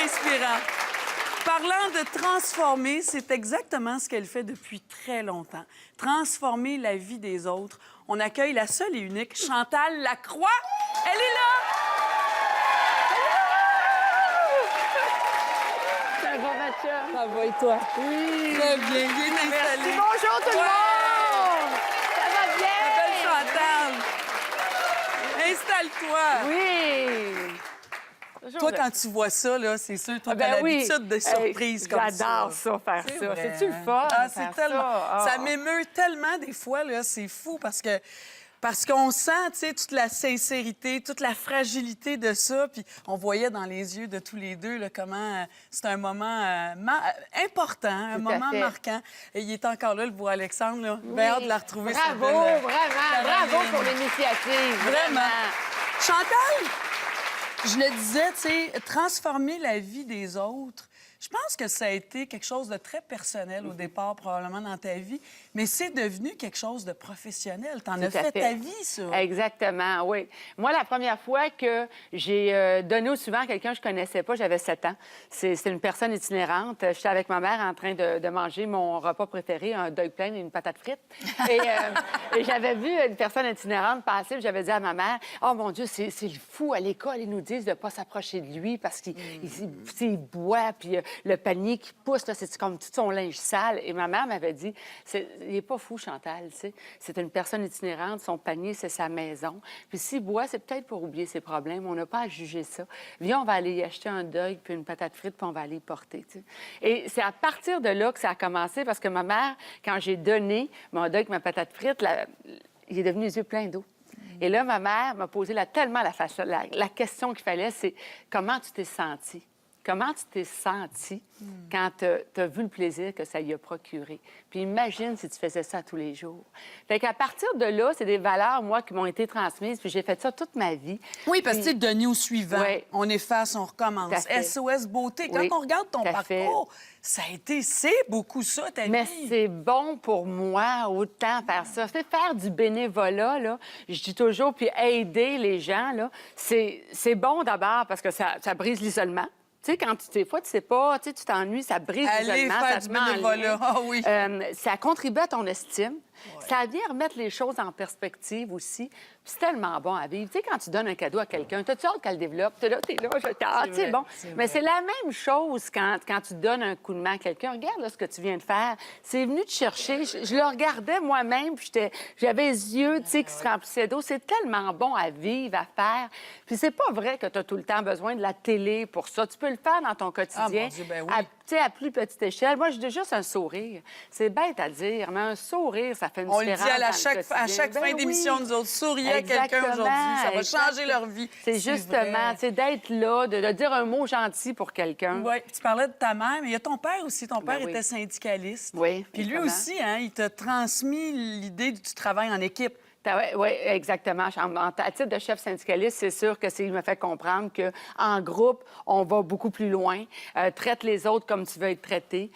inspirant. Parlant de transformer, c'est exactement ce qu'elle fait depuis très longtemps. Transformer la vie des autres. On accueille la seule et unique Chantal Lacroix. Elle est là! Ça va, Mathieu? Ça va et toi? Oui. Très bien, bien installée. Merci. Bonjour tout le monde! Ça va bien? Belle Chantal! Installe-toi! Oui! Toi, quand tu vois ça, là, c'est sûr, toi, ben t'as oui. l'habitude de surprises comme ça. J'adore ça, faire ça. vrai, C'est-tu le hein? fun? Ah, faire c'est tellement... Ça, Ça m'émeut tellement des fois, là, c'est fou, parce qu'on sent, tu sais, toute la sincérité, toute la fragilité de ça, puis on voyait dans les yeux de tous les deux, là, comment c'est un moment important, un Tout à moment fait. marquant. Et il est encore là, le beau Alexandre, là. Oui. Bien hâte de la retrouver. cette Bravo, belle, vraiment. Bravo Caroline. pour l'initiative. Vraiment. Chantal, je le disais, tu sais, transformer la vie des autres, je pense que ça a été quelque chose de très personnel au départ, probablement, dans ta vie, mais c'est devenu quelque chose de professionnel. T'en as Tout à fait fait. ta vie, ça. Exactement, oui. Moi, la première fois que j'ai donné au suivant à quelqu'un que je connaissais pas, j'avais 7 ans. C'était une personne itinérante. J'étais avec ma mère en train de manger mon repas préféré, un deuil plein et une patate frite. Et j'avais vu une personne itinérante passer, puis j'avais dit à ma mère, « Oh mon Dieu, c'est fou, à l'école, ils nous disent de pas s'approcher de lui parce qu'il boit, puis le panier qui pousse, là, c'est comme tout son linge sale. » Et ma mère m'avait dit, « Il est pas fou, Chantal, tu sais. C'est une personne itinérante, son panier, c'est sa maison. Puis s'il boit, c'est peut-être pour oublier ses problèmes. On n'a pas à juger ça. Viens, on va aller y acheter un deuil puis une patate frite, puis on va aller y porter, tu sais. » Et c'est à partir de là que ça a commencé, parce que ma mère, quand j'ai donné mon deuil, ma patate frite, il est devenu les yeux pleins d'eau. Et là, ma mère m'a posé tellement la question qu'il fallait, c'est comment tu t'es sentie? Comment tu t'es sentie quand tu as vu le plaisir que ça lui a procuré? Puis imagine si tu faisais ça tous les jours. Fait qu'à partir de là, c'est des valeurs, moi, qui m'ont été transmises, puis j'ai fait ça toute ma vie. Oui, parce que tu sais, donner au suivant, Oui. on efface, on recommence. Tout à fait. SOS Beauté, quand Oui, on regarde ton tout à fait. parcours, ça a été, c'est beaucoup ça, ta Mais vie. c'est bon pour moi, autant faire ça. Fait faire du bénévolat, là, je dis toujours, puis aider les gens, là, c'est bon d'abord parce que ça brise l'isolement. Tu sais, des fois, tu sais pas, tu t'ennuies, ça brise Aller l'isolement, faire ça du te met en bénévolat, lien. ah oui. Ça contribue à ton estime. Ça vient remettre les choses en perspective aussi. Puis c'est tellement bon à vivre. Tu sais, quand tu donnes un cadeau à quelqu'un, t'as-tu hâte qu'elle le développe? T'es là, c'est bon. Mais c'est la même chose quand tu donnes un coup de main à quelqu'un. Regarde là, ce que tu viens de faire. C'est venu te chercher. Je le regardais moi-même, puis j'avais les yeux, tu sais, qui se remplissaient d'eau. C'est tellement bon à vivre, à faire. Puis c'est pas vrai que tu as tout le temps besoin de la télé pour ça. Tu peux le faire dans ton quotidien. Ah, mon Dieu, ben oui. À plus petite échelle. Moi, j'ai juste un sourire. C'est bête à dire, mais un sourire, ça fait une On le différence. dit dans à quotidien. chaque Ben fin oui. d'émission, nous autres, souriez à quelqu'un Exactement, aujourd'hui, ça va changer exact. leur vie. C'est justement, vrai. tu sais, d'être là, de dire un mot gentil pour quelqu'un. Oui, tu parlais de ta mère, mais il y a ton père aussi. Ton père oui. était syndicaliste. Oui, Puis lui vraiment. aussi, hein, il t'a transmis l'idée du travail en équipe. Oui, exactement. À titre de chef syndicaliste, c'est sûr il m'a fait comprendre qu'en groupe, on va beaucoup plus loin. Traite les autres comme tu veux être traité.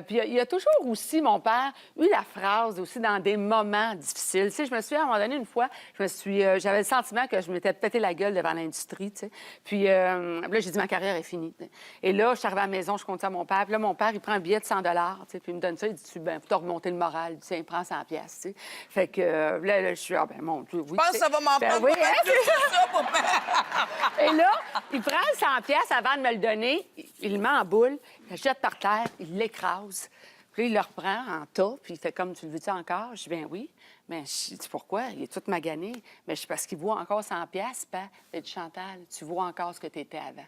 Puis il y a toujours aussi, mon père, eu la phrase aussi dans des moments difficiles. Tu sais, je me souviens, à un moment donné, une fois, j'avais le sentiment que je m'étais pété la gueule devant l'industrie, tu sais. Puis là, j'ai dit, ma carrière est finie. Et là, je suis arrivée à la maison, je compte ça à mon père. Puis là, mon père, il prend un billet de 100 tu sais, puis il me donne ça. Il dit, ben, faut te remonter le moral. Tiens, prends 100 piastres, tu sais. Fait que là, je suis, ah, ben, mon Dieu, oui. Je pense que ça va m'en prendre oui, pas plus que ça, papa. Et là, il prend le 100 piastres avant de me le donner, il le met en boule, il le jette par terre, il l'écrase. Puis là, il le reprend en tas, puis il fait comme, tu le veux-tu encore? Je dis, ben oui. Mais je dis, pourquoi? Il est tout magané. Mais je dis, parce qu'il vaut encore 100 piastres, pas. Fait dit, Chantal, tu vois encore ce que tu étais avant.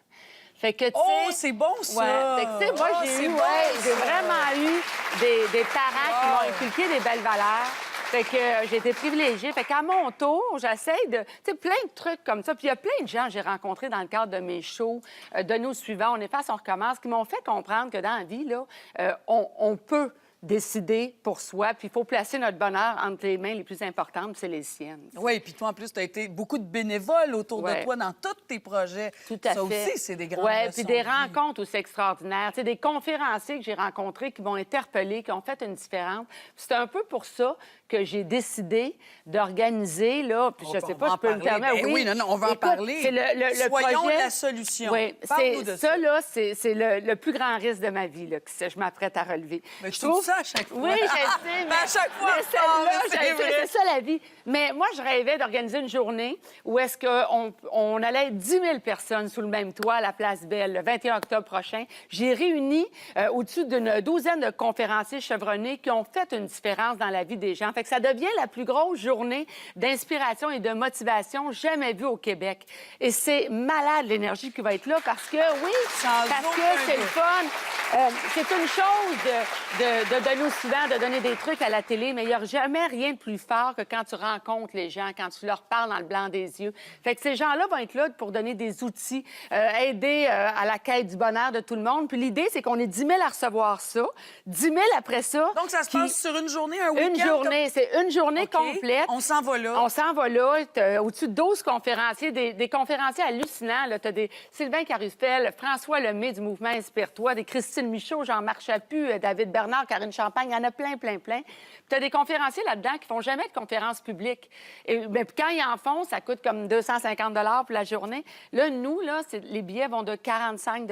Fait que, tu sais... Oh, c'est bon, ça! Ouais. Fait que, tu sais, moi, Oh, j'ai c'est eu, bon, j'ai ça. vraiment eu des parents qui m'ont inculqué des belles valeurs. Fait que j'ai été privilégiée. Fait qu'à mon tour, j'essaie de... Tu sais, plein de trucs comme ça. Puis il y a plein de gens que j'ai rencontrés dans le cadre de mes shows, de nos suivants, on efface, on recommence, qui m'ont fait comprendre que dans la vie, là, on peut décider pour soi, puis il faut placer notre bonheur entre les mains les plus importantes, puis c'est les siennes. Oui, puis toi, en plus, tu as été beaucoup de bénévoles autour de Ouais. toi dans tous tes projets. Tout à ça fait. aussi, c'est des grandes Oui, leçons puis des de vie. rencontres aussi extraordinaires. Tu sais, des conférenciers que j'ai rencontrés qui m'ont interpellé, qui ont fait une différence. Puis c'est un peu pour ça que j'ai décidé d'organiser, là, puis je sais pas, je peux me permettre. Ben oui, non, on va en parler. C'est le Soyons projet... la solution. Oui, Parle-nous de ça, là, c'est le plus grand risque de ma vie, là, que je m'apprête à relever. Mais je trouve ça à chaque fois. Oui, je sais, mais à chaque fois, mais c'est ça la vie. Mais moi, je rêvais d'organiser une journée où est-ce qu'on allait être 10 000 personnes sous le même toit à la Place Belle, le 21 octobre prochain. J'ai réuni au-dessus d'une douzaine de conférenciers chevronnés qui ont fait une différence dans la vie des gens. Fait que ça devient la plus grosse journée d'inspiration et de motivation jamais vue au Québec. Et c'est malade l'énergie qui va être là parce que, oui, parce que c'est le fun. C'est une chose de donner souvent, de donner des trucs à la télé, mais il n'y a jamais rien de plus fort que quand tu rencontres les gens, quand tu leur parles dans le blanc des yeux. Fait que ces gens-là vont être là pour donner des outils, aider à la quête du bonheur de tout le monde. Puis l'idée, c'est qu'on est 10 000 à recevoir ça, 10 000 après ça. Donc, ça se passe sur une journée, un week-end? Une journée, c'est une journée complète. On s'en va là. On s'en va là. Au-dessus de 12 conférenciers, des conférenciers hallucinants. Tu as des Sylvain Carufel, François Lemay du mouvement Inspire-toi, des Christine Michaud, Jean-Marc Chaput, David Bernard, Karine Champagne. Il y en a plein, plein, plein. Tu as des conférenciers là-dedans qui font jamais de conférences publiques. Et quand ils en font, ça coûte comme 250 pour la journée. Là, nous, là, les billets vont de 45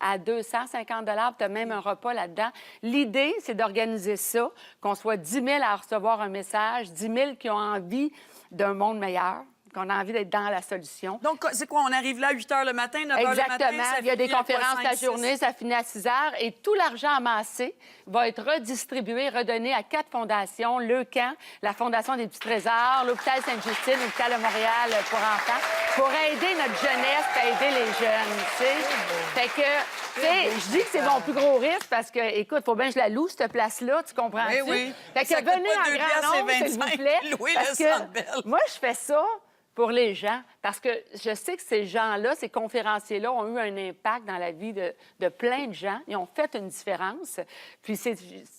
à 250 tu as même un repas là-dedans. L'idée, c'est d'organiser ça, qu'on soit 10 000 à recevoir un message, 10 000 qui ont envie d'un monde meilleur, qu'on a envie d'être dans la solution. Donc, c'est quoi? On arrive là à 8 h le matin, 9 h le matin? Exactement. Il y a des conférences la journée, ça finit à 6 h. Et tout l'argent amassé va être redistribué, redonné à 4 fondations. Le Camp, la Fondation des Petits Trésors, l'Hôpital Sainte-Justine, l'Hôpital de Montréal pour enfants, pour aider notre jeunesse, pour aider les jeunes, tu sais. Fait que, tu sais, je dis que c'est mon plus gros risque parce que, écoute, faut bien que je la loue, cette place-là, tu comprends-tu? Oui, oui. Fait que Ça coûte venez pas en 2 grand nombre, piastres et s'il 25, vous plaît. louer Parce le Centre Bell. que moi, je fais ça pour les gens, parce que je sais que ces gens-là, ces conférenciers-là, ont eu un impact dans la vie de plein de gens. Ils ont fait une différence. Puis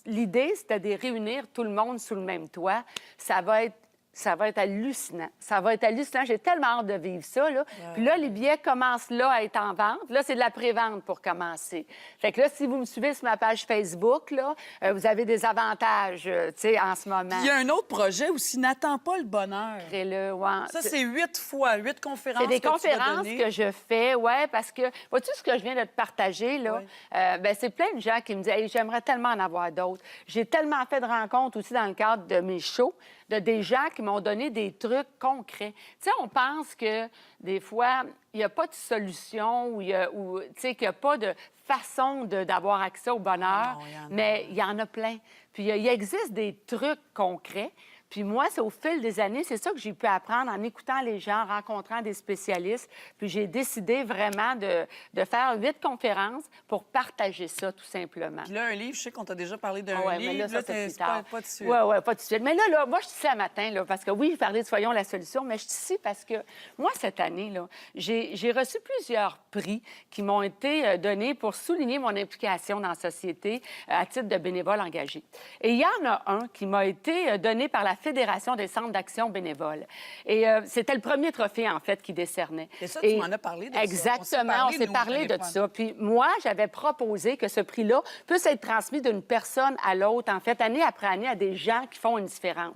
l'idée, c'était de réunir tout le monde sous le même toit. Ça va être hallucinant. Ça va être hallucinant. J'ai tellement hâte de vivre ça, là. Puis là, les billets commencent là à être en vente. Là, c'est de la pré-vente pour commencer. Fait que là, si vous me suivez sur ma page Facebook, là, vous avez des avantages, tu sais, en ce moment. Il y a un autre projet aussi, N'attends pas le bonheur. Crée-le, ouais. Ça, c'est 8 fois, 8 conférences. C'est des que tu vas conférences donner. que je fais, oui, parce que, vois-tu ce que je viens de te partager, là? Oui. Ben, c'est plein de gens qui me disent, hey, j'aimerais tellement en avoir d'autres. J'ai tellement fait de rencontres aussi dans le cadre de mes shows, de des gens qui m'ont donné des trucs concrets. Tu sais, on pense que des fois, il n'y a pas de solution ou, tu sais, qu'il n'y a pas de façon d'avoir accès au bonheur, Non, il y en a. mais il y en a plein. Puis il existe des trucs concrets. Puis moi, c'est au fil des années, c'est ça que j'ai pu apprendre en écoutant les gens, en rencontrant des spécialistes. Puis j'ai décidé vraiment de faire 8 conférences pour partager ça, tout simplement. Puis là, un livre, je sais qu'on t'a déjà parlé d'un Ouais, mais livre. là, ça, c'est plus tard. pas de suite. Oui, pas de suite. Mais là, moi, je suis ici à matin, là, parce que oui, je parlais de Soyons la solution, mais je suis ici parce que moi, cette année, là, j'ai reçu plusieurs prix qui m'ont été donnés pour souligner mon implication dans la société à titre de bénévole engagé. Et il y en a un qui m'a été donné par la Fédération des centres d'action bénévoles. Et c'était le premier trophée, en fait, qui décernait. Et ça, tu m'en as parlé de ça. Exactement, on s'est parlé de téléphone. ça. Puis moi, j'avais proposé que ce prix-là puisse être transmis d'une personne à l'autre, en fait, année après année, à des gens qui font une différence.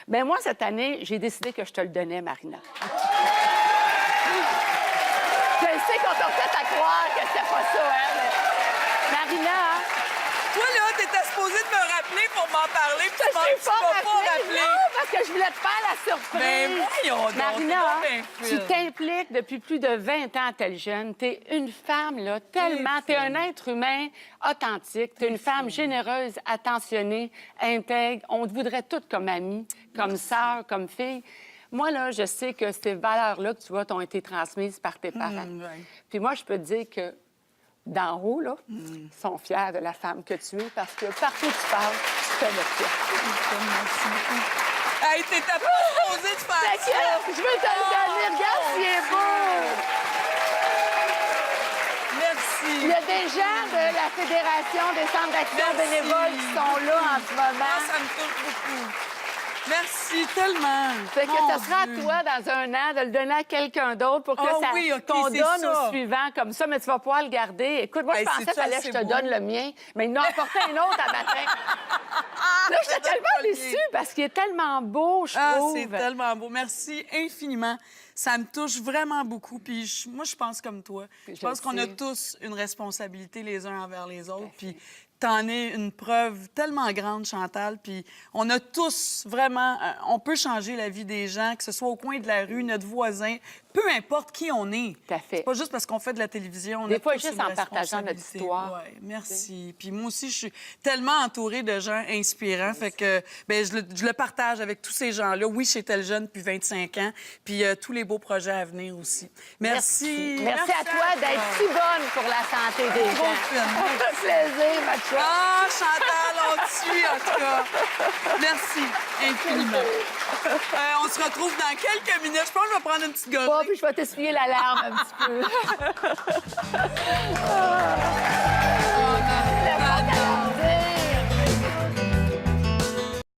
Bien, moi, cette année, j'ai décidé que je te le donnais, Marina. Je sais qu'on t'a fait à croire que c'était pas ça, hein, mais... Marina, Toi, là, t'étais supposée de me rappeler pour m'en parler, puis tu m'as je pas rappelé. rappelé. Non, parce que je voulais te faire la surprise. Ben, voyons donc, Marina, t'es donc bien tu fine. t'impliques depuis plus de 20 ans à tel jeune. T'es une femme, là, tellement. T'es un être humain authentique. T'es une femme généreuse, attentionnée, intègre. On te voudrait toutes comme amie, comme sœur, comme fille. Moi, là, je sais que ces valeurs-là que tu vois t'ont été transmises par tes parents. ouais. Puis moi, je peux te dire que d'en haut, là, ils sont fiers de la femme que tu es parce que partout où tu parles, tu fais le fier. Merci beaucoup. Hey, t'étais pas supposée de faire Fait ça. que, je veux te le donner. Regarde s'il est beau. Merci. Il y a des gens de la Fédération des centres d'action Merci. bénévoles qui sont là en ce moment. Ah, ça me touche beaucoup. Merci tellement. Fait que Mon ça sera Dieu. à toi, dans un an, de le donner à quelqu'un d'autre pour que Ah ça oui, OK, qu'on c'est donne ça. au suivant comme ça, mais tu vas pouvoir le garder. Écoute, moi, je Hey, pensais c'est-tu qu'il fallait que je assez te beau? donne le mien, mais il m'a apporté un autre à matin. Là, j'étais tellement déçue parce qu'il est tellement beau, je Ah, trouve. c'est tellement beau. Merci infiniment. Ça me touche vraiment beaucoup. Puis moi, je pense comme toi. Je Je pense qu'on a sais. tous une responsabilité les uns envers les autres. Puis t'en es une preuve tellement grande, Chantal. Puis on a tous vraiment... on peut changer la vie des gens, que ce soit au coin de la rue, notre voisin, peu importe qui on est. Tout à fait. C'est pas juste parce qu'on fait de la télévision. On Des a fois, tous juste une en partageant notre responsabilité. histoire. Ouais, merci. Puis moi aussi, je suis tellement entourée de gens inspirants. Fait que ben, je le partage avec tous ces gens-là. Oui, j'étais le jeune depuis 25 ans. Puis tous les beaux projets à venir aussi. Merci. Merci à toi d'être si bonne pour la santé des Trop gens. fine. Ça fait plaisir, ma chouette. Ah, Chantal, on te suit, en tout cas. Merci infiniment. On se retrouve dans quelques minutes. Je pense que je vais prendre une petite gorgée. Bon, puis je vais t'essuyer la larme un petit peu.